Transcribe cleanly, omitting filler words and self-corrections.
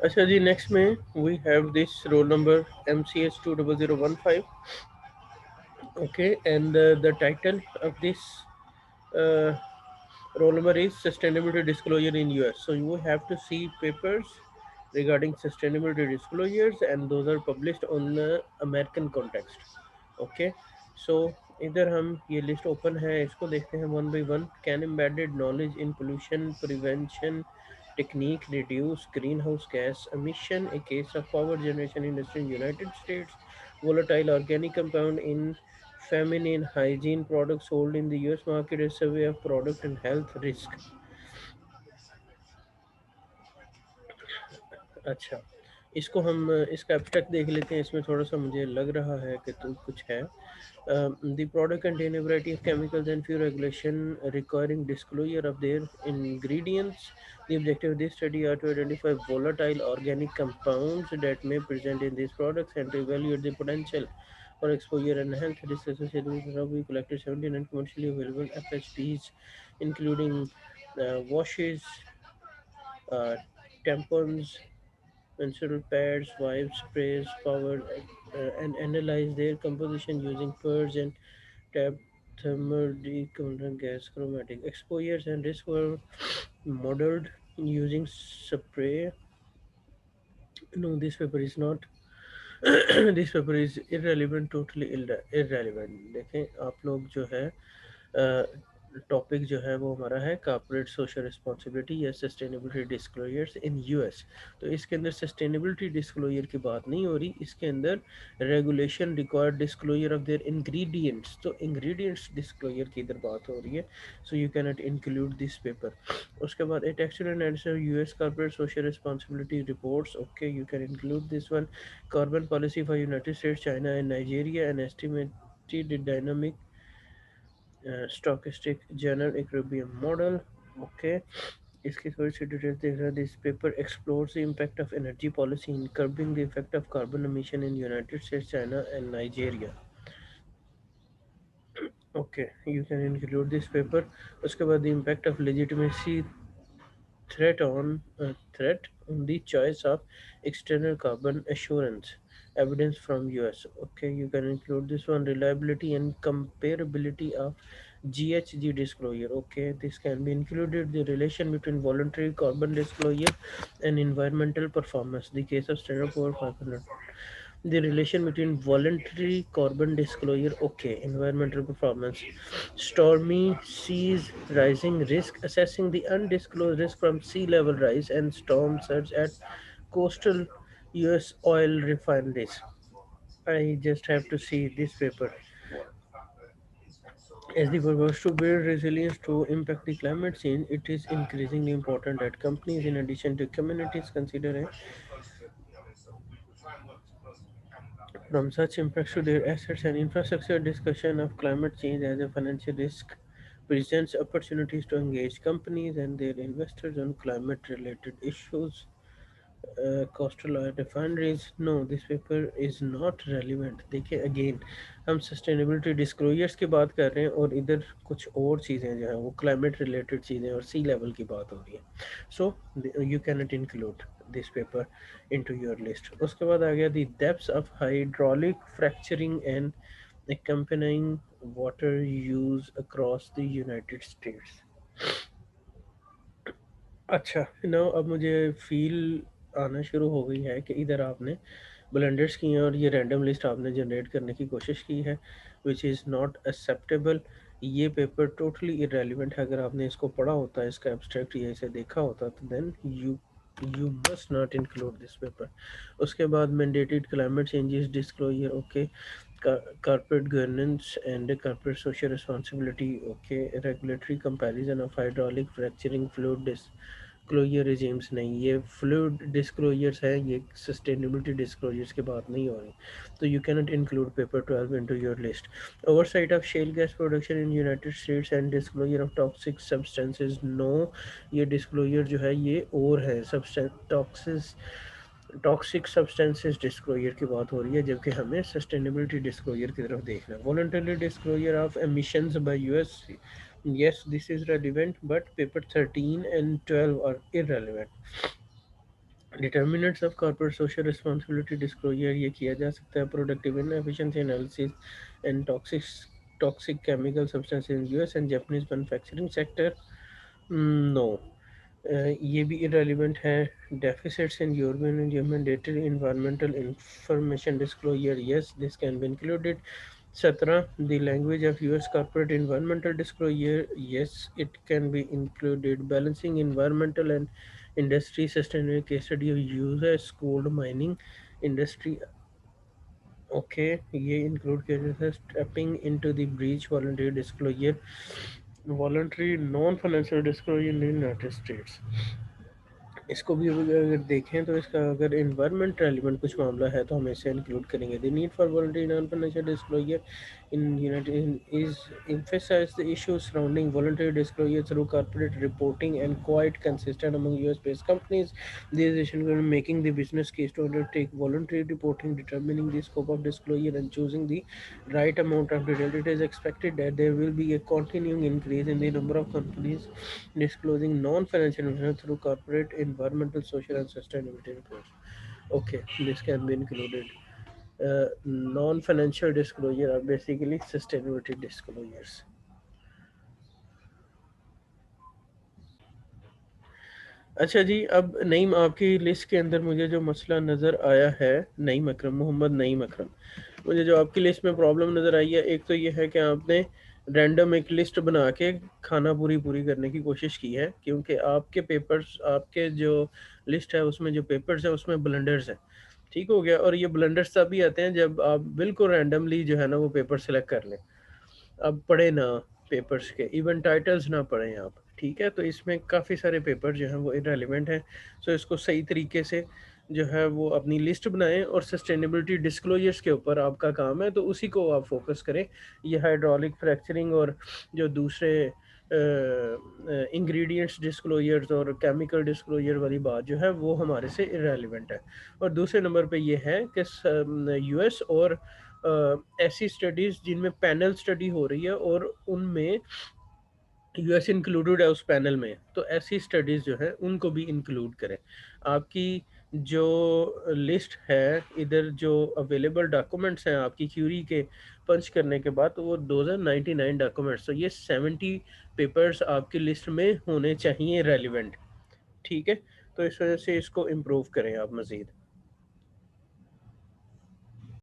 अच्छा जी, नेक्स्ट में we have this roll number MCH 20015. Okay, and the title of this uh, roll number is Sustainability Disclosure in US. So you have to see papers regarding sustainability disclosures, and those are published on the American context. Okay, so इधर हम ये list open है, इसको देखते हैं one by one. Can embedded knowledge in pollution prevention technique reduce greenhouse gas emission, a case of power generation industry in United States, volatile organic compound in feminine hygiene products sold in the US market, a survey of product and health risk. अच्छा, इसको हम इसका abstract देख लेते हैं. इसमें थोड़ा सा मुझे लग रहा है कि तो कुछ है. The product contain a variety of chemicals and few regulation requiring disclosure of their ingredients. The objective of this study are to identify volatile organic compounds that may present in these products and to evaluate the potential for exposure and health risks associated with the drug. We collected 79 commercially available FHPs, including washes, uh, tampons, menstrual pads, wipes, sprays, power, and analyze their composition using purge and tap thermal decontaminant gas chromatic. Exposures and risk were modeled using spray. No, this paper is not. This paper is irrelevant, totally irrelevant. देखें आप लोग जो है topic जो है वो हमारा है कॉर्पोरेट सोशल रिस्पॉन्सिबिलिटी या सस्टेनेबिलिटी डिस्क्लोजर्स इन यूएस. तो इसके अंदर सस्टेनेबिलिटी डिस्क्लोजर की बात नहीं हो रही, इसके अंदर regulation required disclosure of their ingredients. तो इंग्रेडिएंट्स डिस्क्लोजर की इधर बात हो रही है. So you can not include this paper. उसके बाद a texture and answer US corporate social responsibility reports. Okay, you can include this one. Carbon policy for United States, China, and Nigeria, and estimated dynamic stochastic general equilibrium model. Okay, इसकी थोड़ी सी detail देख रहे हैं. This paper explores the impact of energy policy in curbing the effect of carbon emission in United States, China, and Nigeria. Okay, you can include this paper. उसके बाद the impact of legitimacy threat on the choice of external carbon assurance evidence from US. Okay, you can include this one. Reliability and comparability of GHG disclosure. Okay, this can be included. The relation between voluntary carbon disclosure and environmental performance. The case of Standard Poor 500. The relation between voluntary carbon disclosure, okay, environmental performance, stormy seas rising risk, assessing the undisclosed risk from sea level rise and storm surge at coastal US oil refineries. I just have to see this paper. As the purpose to build resilience to impact the climate change, it is increasingly important that companies, in addition to communities, consider a from such impacts to their assets and infrastructure. Discussion of climate change as a financial risk presents opportunities to engage companies and their investors on climate related issues. Coastal oil refineries, no, this paper is not relevant. देखिए again हम sustainability disclosures की बात कर रहे हैं और इधर कुछ और चीज़ें जो है वो क्लाइमेट रिलेटेड चीज़ें और सी लेवल की बात हो रही है. So you can not include this paper into your list. उसके बाद आ गया the depths of hydraulic fracturing and accompanying water use across the United States. अच्छा, नाउ अब मुझे फील आना शुरू हो गई है कि इधर आपने ब्लेंडर्स किए हैं और ये रैंडम लिस्ट आपने जनरेट करने की कोशिश की है, विच इज़ नॉट एक्सेप्टेबल. ये पेपर टोटली इरेलीवेंट है. अगर आपने इसको पढ़ा होता, इसका एब्स्ट्रैक्ट या इसे देखा होता, तो then you must not include this paper. उसके बाद mandated climate changes disclosure. Okay, corporate governance and corporate social responsibility. Okay, regulatory comparison of hydraulic fracturing fluid disclosure regimes. नहीं, ये फ्लूइड डिस्क्लोजर्स हैं, ये सस्टेनेबिलिटी डिस्क्लोजर्स की बात नहीं हो रही. तो you cannot include paper 12 into your list. Oversight of shale gas production in United States and disclosure of toxic substances. No, ये डिस्क्लोजर जो है ये और है. टॉक्सिक सब्सटेंसेस डिस्क्लोजर की बात हो रही है, जबकि हमें सस्टेनेबिलिटी डिस्क्लोजर की तरफ देखना है. Voluntary disclosure of emissions bye US. Yes, this is relevant, but paper 13 and 12 are irrelevant. Determinants of corporate social responsibility disclosure ये किया जा सकता है productive efficiency analysis and toxic chemical substance in US and Japanese manufacturing sector. No, ये भी irrelevant है। Deficits in European Union mandatory environmental information disclosure, yes this can be included. 17, the language of US corporate environmental disclosure, yes it can be included. Balancing environmental and industry sustainable case study of US gold mining industry, okay ये include किया जाता है। Stepping into the breach voluntary disclosure, voluntary non financial disclosure in United states, इसको भी अगर देखें तो इसका अगर इन्वायरमेंट रेलिवेंट कुछ मामला है तो हम इसे इंक्लूड करेंगे। The need for voluntary non financial disclosure in United is emphasize the issues surrounding voluntary disclosure through corporate reporting and quite consistent among US based companies. These issues include making the business case to undertake voluntary reporting, determining the scope of disclosure and choosing the right amount of detail. It is expected that there will be a continuing increase in the number of companies disclosing non-financial information through corporate environmental, social, and sustainability reports. Okay, this can be included. Non-financial disclosure are basically sustainability disclosures. अच्छा जी, अब नईम आपकी list के अंदर मुझे जो मसला नज़र आया है, नईम अकरम, मोहम्मद नईम अकरम, मुझे जो आपकी लिस्ट में प्रॉब्लम नज़र आई है, एक तो ये है कि आपने रैंडम एक लिस्ट बना के खाना पूरी पूरी करने की कोशिश की है, क्योंकि आपके पेपर्स, आपके जो लिस्ट है उसमें जो पेपर्स है उसमें ब्लंडर्स हैं। ठीक हो गया, और ये ब्लंडर्स तभी आते हैं जब आप बिल्कुल रैंडमली जो है ना वो पेपर सेलेक्ट कर लें। अब पढ़े ना पेपर्स के, इवन टाइटल्स ना पढ़ें आप, ठीक है। तो इसमें काफ़ी सारे पेपर जो हैं वो इरेलीवेंट हैं। सो इसको सही तरीके से जो है वो अपनी लिस्ट बनाएं, और सस्टेनेबिलिटी डिस्क्लोजर्स के ऊपर आपका काम है, तो उसी को आप फोकस करें। ये हाइड्रोलिक फ्रैक्चरिंग और जो दूसरे इंग्रेडिएंट्स डिस्क्लोजर्स और केमिकल डिस्क्लोजर वाली बात जो है वो हमारे से इरेलीवेंट है। और दूसरे नंबर पे ये है कि यूएस और ऐसी स्टडीज़ जिनमें पैनल स्टडी हो रही है और उनमें यूएस इंक्लूडेड है उस पैनल में, तो ऐसी स्टडीज़ जो है उनको भी इंक्लूड करें। आपकी जो लिस्ट है, इधर जो अवेलेबल डॉक्यूमेंट्स हैं आपकी क्यूरी के पंच करने के बाद, तो वो 2099 डॉक्यूमेंट्स, तो ये 70 पेपर्स आपकी लिस्ट में होने चाहिए रेलिवेंट, ठीक है। तो इस वजह से इसको इम्प्रूव करें आप मज़ीद।